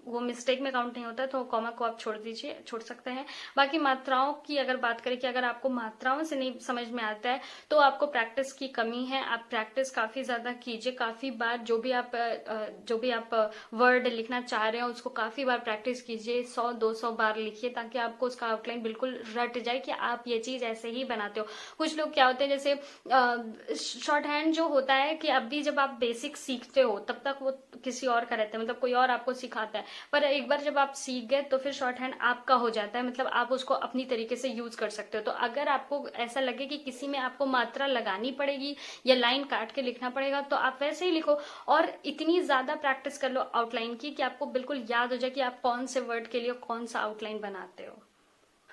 A: वो मिस्टेक में काउंट नहीं होता है, तो कॉमा को आप छोड़ दीजिए, छोड़ सकते हैं। बाकी मात्राओं की अगर बात करें कि अगर आपको मात्राओं से नहीं समझ में आता है तो आपको प्रैक्टिस की कमी है। आप प्रैक्टिस काफी ज्यादा कीजिए, काफी बार जो भी आप वर्ड लिखना चाह रहे हो उसको काफी बार प्रैक्टिस कीजिए, 100-200 बार लिखिए ताकि आपको उसका आउटलाइन बिल्कुल रट जाए कि आप ये चीज ऐसे ही बनाते हो। कुछ लोग क्या होते हैं, जैसे शॉर्ट हैंड जो होता है कि अभी जब आप बेसिक सीखते हो तब तक वो किसी और का रहता है, मतलब कोई और आपको सिखाता है, पर एक बार जब आप सीख गए तो फिर शॉर्ट हैंड आपका हो जाता है, मतलब आप उसको अपनी तरीके से यूज कर सकते हो। तो अगर आपको ऐसा लगे कि किसी में आपको मात्रा लगानी पड़ेगी या लाइन काट के लिखना पड़ेगा तो आप वैसे ही लिखो, और इतनी ज्यादा प्रैक्टिस कर लो आउटलाइन की कि आपको बिल्कुल याद हो जाए कि आप कौन से वर्ड के लिए कौन सा आउटलाइन बनाते हो।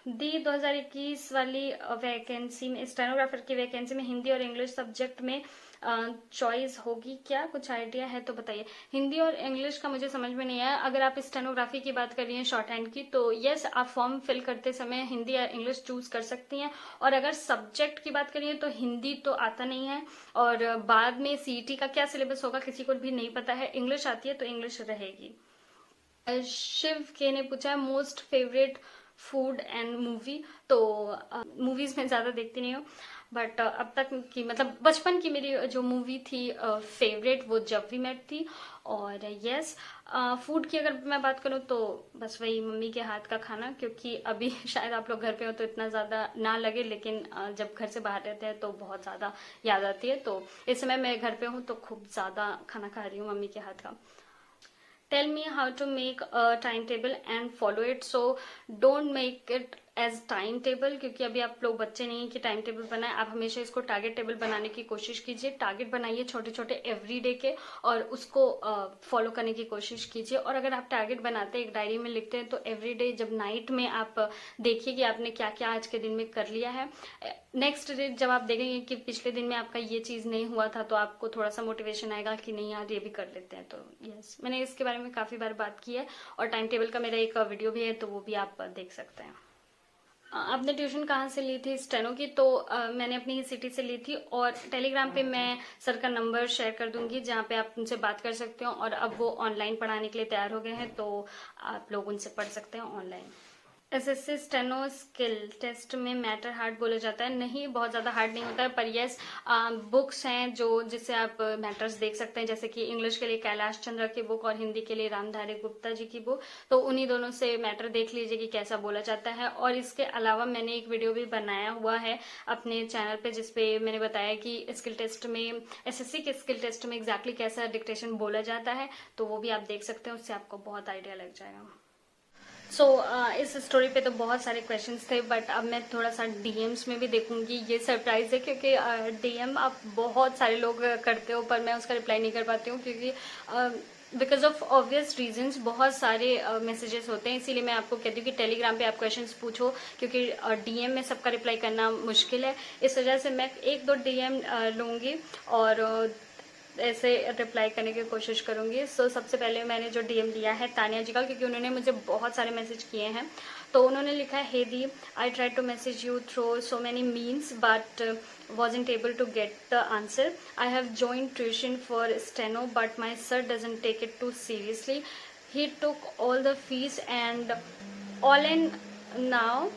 A: दी 2021 वाली वैकेंसी में, स्टेनोग्राफर की वैकेंसी में हिंदी और इंग्लिश सब्जेक्ट में चॉइस होगी क्या, कुछ आइडिया है तो बताइए। हिंदी और इंग्लिश का मुझे समझ में नहीं आया। अगर आप स्टेनोग्राफी की बात कर रही हैं शॉर्ट हैंड की, तो यस आप फॉर्म फिल करते समय हिंदी या इंग्लिश चूज कर सकती हैं। और अगर सब्जेक्ट की बात करिए तो हिंदी तो आता नहीं है, और बाद में सीईटी का क्या सिलेबस होगा किसी को भी नहीं पता है। इंग्लिश आती है तो इंग्लिश रहेगी। शिव के ने पूछा है most favourite food and movie. तो मूवीज में ज्यादा देखती नहीं हूँ, बट अब तक की मतलब बचपन की मेरी जो मूवी थी फेवरेट वो जब वी मेट थी। और यस फूड की अगर मैं बात करूँ तो बस वही मम्मी के हाथ का खाना, क्योंकि अभी शायद आप लोग घर पे हो तो इतना ज्यादा ना लगे, लेकिन जब घर से बाहर रहते हैं तो बहुत ज्यादा याद आती है। तो इस समय मैं घर पे हूँ तो खूब ज्यादा खाना खा रही हूँ मम्मी के हाथ का। Tell me how to make a timetable and follow it. So don't make it as time table, क्योंकि अभी आप लोग बच्चे नहीं कि टाइम टेबल बनाए। आप हमेशा इसको टारगेट टेबल बनाने की कोशिश कीजिए। टारगेट बनाइए छोटे छोटे एवरी डे के और उसको फॉलो करने की कोशिश कीजिए। और अगर आप टारगेट बनाते हैं एक डायरी में लिखते हैं तो एवरी डे जब नाइट में आप देखिए कि आपने क्या क्या आज के दिन में कर लिया है। नेक्स्ट डे जब आप देखेंगे कि पिछले दिन में आपका ये चीज नहीं हुआ था तो आपको थोड़ा सा मोटिवेशन आएगा कि नहीं यार ये भी कर लेते हैं। तो यस मैंने इसके बारे में काफी बार बात की है, और टाइम टेबल का मेरा एक वीडियो भी है तो वो भी आप देख सकते हैं। आपने ट्यूशन कहाँ से ली थी स्टेनो की? तो मैंने अपनी ही सिटी से ली थी, और टेलीग्राम पे मैं सर का नंबर शेयर कर दूंगी जहाँ पे आप उनसे बात कर सकते हो। और अब वो ऑनलाइन पढ़ाने के लिए तैयार हो गए हैं तो आप लोग उनसे पढ़ सकते हैं online. SSC steno skill test में मैटर हार्ड बोला जाता है, नहीं बहुत ज्यादा हार्ड नहीं होता है, पर यस बुक्स हैं जो जिससे आप मैटर्स देख सकते हैं, जैसे कि इंग्लिश के लिए कैलाश चंद्र की बुक और हिंदी के लिए रामधारी गुप्ता जी की बुक। तो उन्हीं दोनों से मैटर देख लीजिए कि कैसा बोला जाता है। और इसके अलावा मैंने एक वीडियो भी बनाया हुआ है अपने चैनल पे जिसपे मैंने बताया कि स्किल टेस्ट में, एसएससी के स्किल टेस्ट में एग्जैक्टली कैसा डिक्टेशन बोला जाता है, तो वो भी आप देख सकते हैं, उससे आपको बहुत आइडिया लग जाएगा। इस स्टोरी पे तो बहुत सारे क्वेश्चंस थे, बट अब मैं थोड़ा सा डीएम्स में भी देखूंगी। ये सरप्राइज है क्योंकि डीएम आप बहुत सारे लोग करते हो, पर मैं उसका रिप्लाई नहीं कर पाती हूँ क्योंकि बिकॉज ऑफ ऑब्वियस रीजंस बहुत सारे मैसेजेस होते हैं। इसीलिए मैं आपको कहती हूँ कि टेलीग्राम पे आप क्वेश्चंस पूछो, क्योंकि डीएम में सबका रिप्लाई करना मुश्किल है। इस वजह से मैं एक दो डीएम लूंगी और ऐसे रिप्लाई करने की कोशिश करूंगी। सबसे पहले मैंने जो डीएम लिया है तानिया जी का, क्योंकि उन्होंने मुझे बहुत सारे मैसेज किए हैं। तो उन्होंने लिखा है, हे दी, I try to message you through so many means but wasn't able to get the answer. I have joined tuition for steno but my sir doesn't take it too seriously. He took all the fees and all in now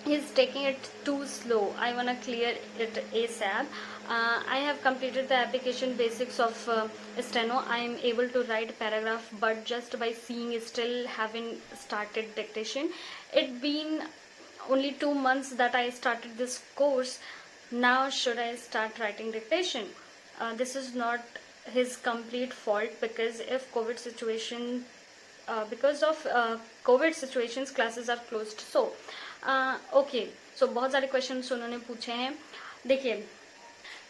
A: he's taking it too slow. I want to clear it ASAP. I have completed the application basics of steno. I am able to write paragraph but just by seeing still haven't started dictation. It been only 2 months that I started this course. Now should I start writing dictation? This is not his complete fault because if COVID situation because of COVID situations classes are closed. Okay so बहुत सारे question उन्होंने पूछे हैं। देखिए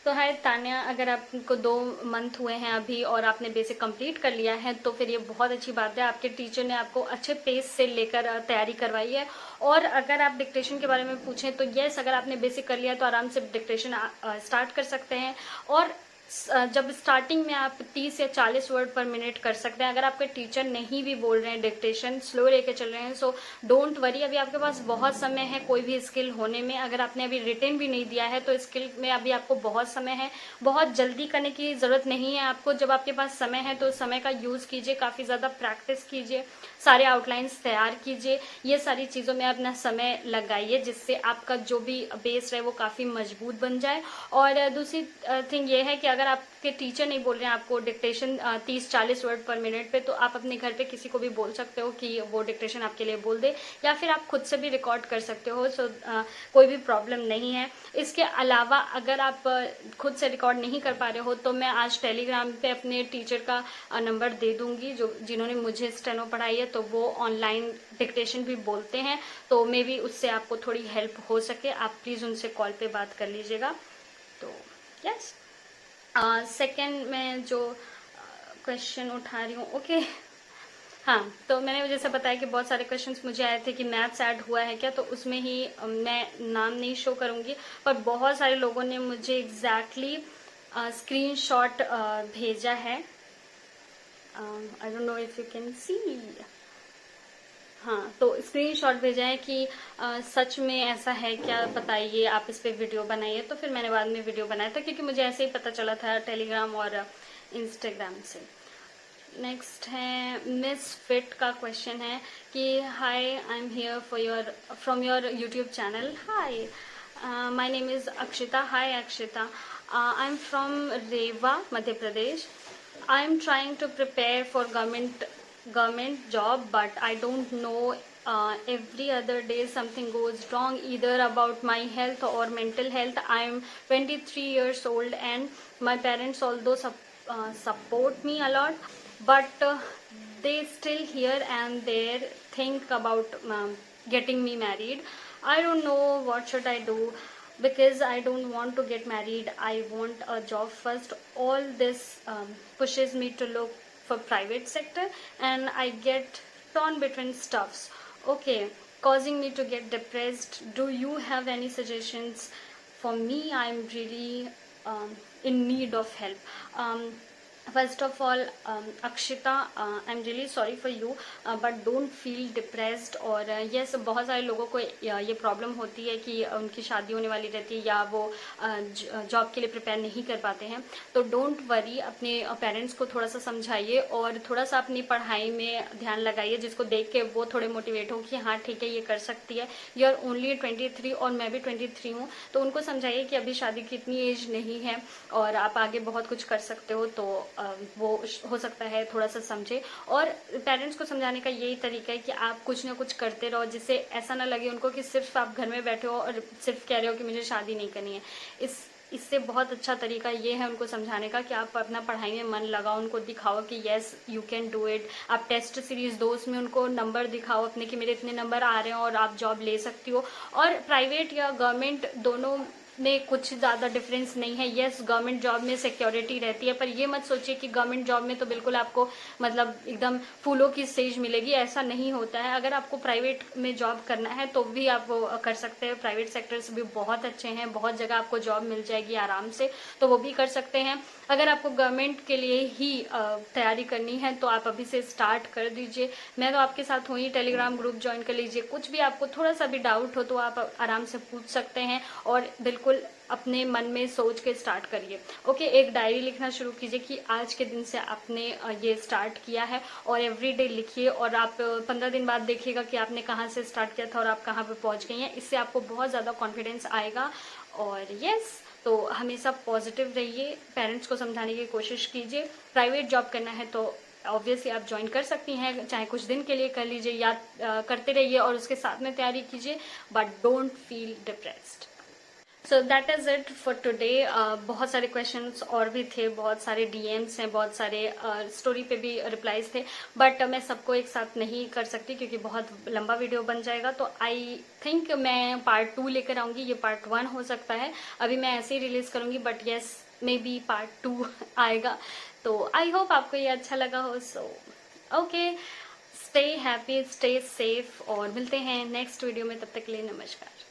A: तो है तान्या, अगर आपको 2 मंथ हुए हैं अभी और आपने बेसिक कंप्लीट कर लिया है तो फिर ये बहुत अच्छी बात है। आपके टीचर ने आपको अच्छे पेस से लेकर तैयारी करवाई है। और अगर आप डिक्टेशन के बारे में पूछें तो यस, अगर आपने बेसिक कर लिया तो आराम से डिक्टेशन स्टार्ट कर सकते हैं। और जब स्टार्टिंग में आप 30 या 40 वर्ड पर मिनट कर सकते हैं। अगर आपके टीचर नहीं भी बोल रहे हैं, डिक्टेशन स्लो लेके चल रहे हैं, सो डोंट वरी, अभी आपके पास बहुत समय है कोई भी स्किल होने में। अगर आपने अभी रिटन भी नहीं दिया है तो स्किल में अभी आपको बहुत समय है, बहुत जल्दी करने की जरूरत नहीं है आपको। जब आपके पास समय है तो समय का यूज कीजिए, काफी ज्यादा प्रैक्टिस कीजिए, सारे आउटलाइंस तैयार कीजिए, ये सारी चीजों में अपना समय लगाइए, जिससे आपका जो भी बेस है वो काफी मजबूत बन जाए। और दूसरी थिंग ये है कि अगर आपके टीचर नहीं बोल रहे हैं आपको डिक्टेशन 30-40 वर्ड पर मिनट पे, तो आप अपने घर पे किसी को भी बोल सकते हो कि वो डिक्टेशन आपके लिए बोल दे, या फिर आप खुद से भी रिकॉर्ड कर सकते हो। सो कोई भी प्रॉब्लम नहीं है। इसके अलावा अगर आप खुद से रिकॉर्ड नहीं कर पा रहे हो तो मैं आज टेलीग्राम पे अपने टीचर का नंबर दे दूंगी, जो जिन्होंने मुझे स्टेनो पढ़ाई है, तो वो ऑनलाइन डिक्टेशन भी बोलते हैं, तो मे बी उससे आपको थोड़ी हेल्प हो सके। आप प्लीज उनसे कॉल पे बात कर लीजिएगा। तो यस, सेकेंड मैं जो क्वेश्चन उठा रही हूँ, ओके हाँ, तो मैंने जैसे बताया कि बहुत सारे क्वेश्चंस मुझे आए थे कि मैथ्स ऐड हुआ है क्या, तो उसमें ही मैं नाम नहीं शो करूंगी, पर बहुत सारे लोगों ने मुझे एग्जैक्टली स्क्रीनशॉट भेजा है। I don't know if you can see. हाँ, तो स्क्रीनशॉट भेजा है कि सच में ऐसा है क्या, बताइए, आप इस पे वीडियो बनाइए। तो फिर मैंने बाद में वीडियो बनाया था, क्योंकि मुझे ऐसे ही पता चला था टेलीग्राम और इंस्टाग्राम से। नेक्स्ट है मिस फिट का क्वेश्चन है कि hi, I am here for your from your YouTube channel. Hi, my name is Akshita. Hi Akshita, I am from Rewa, Madhya Pradesh. I am trying to prepare for government job, but I don't know. Every other day something goes wrong, either about my health or mental health. I am 23 years old, and my parents, although support me a lot, but they still here and there think about getting me married. I don't know what should I do, because I don't want to get married. I want a job first. All this pushes me to look for private sector, and I get torn between stuffs. Okay, causing me to get depressed. Do you have any suggestions for me? I'm really in need of help. First of all, Akshita, I'm really sorry for you, but don't feel depressed. और yes, बहुत सारे लोगों को ये problem होती है कि उनकी शादी होने वाली रहती है, या वो जॉब के लिए प्रिपेयर नहीं कर पाते हैं। तो डोंट वरी, अपने पेरेंट्स को थोड़ा सा समझाइए और थोड़ा सा अपनी पढ़ाई में ध्यान लगाइए, जिसको देख के वो थोड़े मोटिवेट हो कि हाँ ठीक है, ये कर सकती है। यू आर ओनली 23 और मैं भी 23 हूँ, तो उनको समझाइए कि अभी शादी की इतनी एज नहीं है और आप आगे बहुत कुछ कर सकते हो। तो वो हो सकता है थोड़ा सा समझे। और पेरेंट्स को समझाने का यही तरीका है कि आप कुछ ना कुछ करते रहो, जिससे ऐसा ना लगे उनको कि सिर्फ आप घर में बैठे हो और सिर्फ कह रहे हो कि मुझे शादी नहीं करनी है। इससे बहुत अच्छा तरीका ये है उनको समझाने का कि आप अपना पढ़ाई में मन लगाओ, उनको दिखाओ कि yes you can do it. आप टेस्ट सीरीज दो, उसमें उनको नंबर दिखाओ अपने कि मेरे इतने नंबर आ रहे हैं और आप जॉब ले सकती हो। और प्राइवेट या गवर्नमेंट दोनों में कुछ ज़्यादा डिफरेंस नहीं है। यस, गवर्नमेंट जॉब में सिक्योरिटी रहती है, पर ये मत सोचिए कि गवर्नमेंट जॉब में तो बिल्कुल आपको मतलब एकदम फूलों की सेज मिलेगी, ऐसा नहीं होता है। अगर आपको प्राइवेट में जॉब करना है तो भी आप वो कर सकते हैं। प्राइवेट सेक्टर्स भी बहुत अच्छे हैं, बहुत जगह आपको जॉब मिल जाएगी आराम से, तो वो भी कर सकते हैं। अगर आपको गवर्नमेंट के लिए ही तैयारी करनी है तो आप अभी से स्टार्ट कर दीजिए। मैं तो आपके साथ हूँ ही, टेलीग्राम ग्रुप ज्वाइन कर लीजिए। कुछ भी आपको थोड़ा सा भी डाउट हो तो आप आराम से पूछ सकते हैं, और बिल्कुल अपने मन में सोच के स्टार्ट करिए। ओके, एक डायरी लिखना शुरू कीजिए कि आज के दिन से आपने ये स्टार्ट किया है, और एवरीडे लिखिए। और आप 15 दिन बाद देखिएगा कि आपने कहाँ से स्टार्ट किया था और आप कहाँ पे पहुंच गई हैं। इससे आपको बहुत ज़्यादा कॉन्फिडेंस आएगा। और यस, तो हमेशा पॉजिटिव रहिए, पेरेंट्स को समझाने की कोशिश कीजिए। प्राइवेट जॉब करना है तो ऑब्वियसली आप ज्वाइन कर सकती हैं, चाहे कुछ दिन के लिए कर लीजिए, या करते रहिए और उसके साथ में तैयारी कीजिए, but don't feel depressed. So that is it for today. बहुत सारे क्वेश्चंस और भी थे, बहुत सारे डीएम्स हैं, बहुत सारे स्टोरी पे भी रिप्लाईज थे, बट मैं सबको एक साथ नहीं कर सकती क्योंकि बहुत लंबा वीडियो बन जाएगा। तो आई थिंक मैं पार्ट 2 लेकर आऊंगी, ये पार्ट 1 हो सकता है, अभी मैं ऐसे ही रिलीज करूंगी, but yes may be part 2 आएगा। तो आई होप आपको ये अच्छा लगा हो। So okay, stay happy, stay safe, और मिलते हैं नेक्स्ट वीडियो में। तब तक के लिए नमस्कार।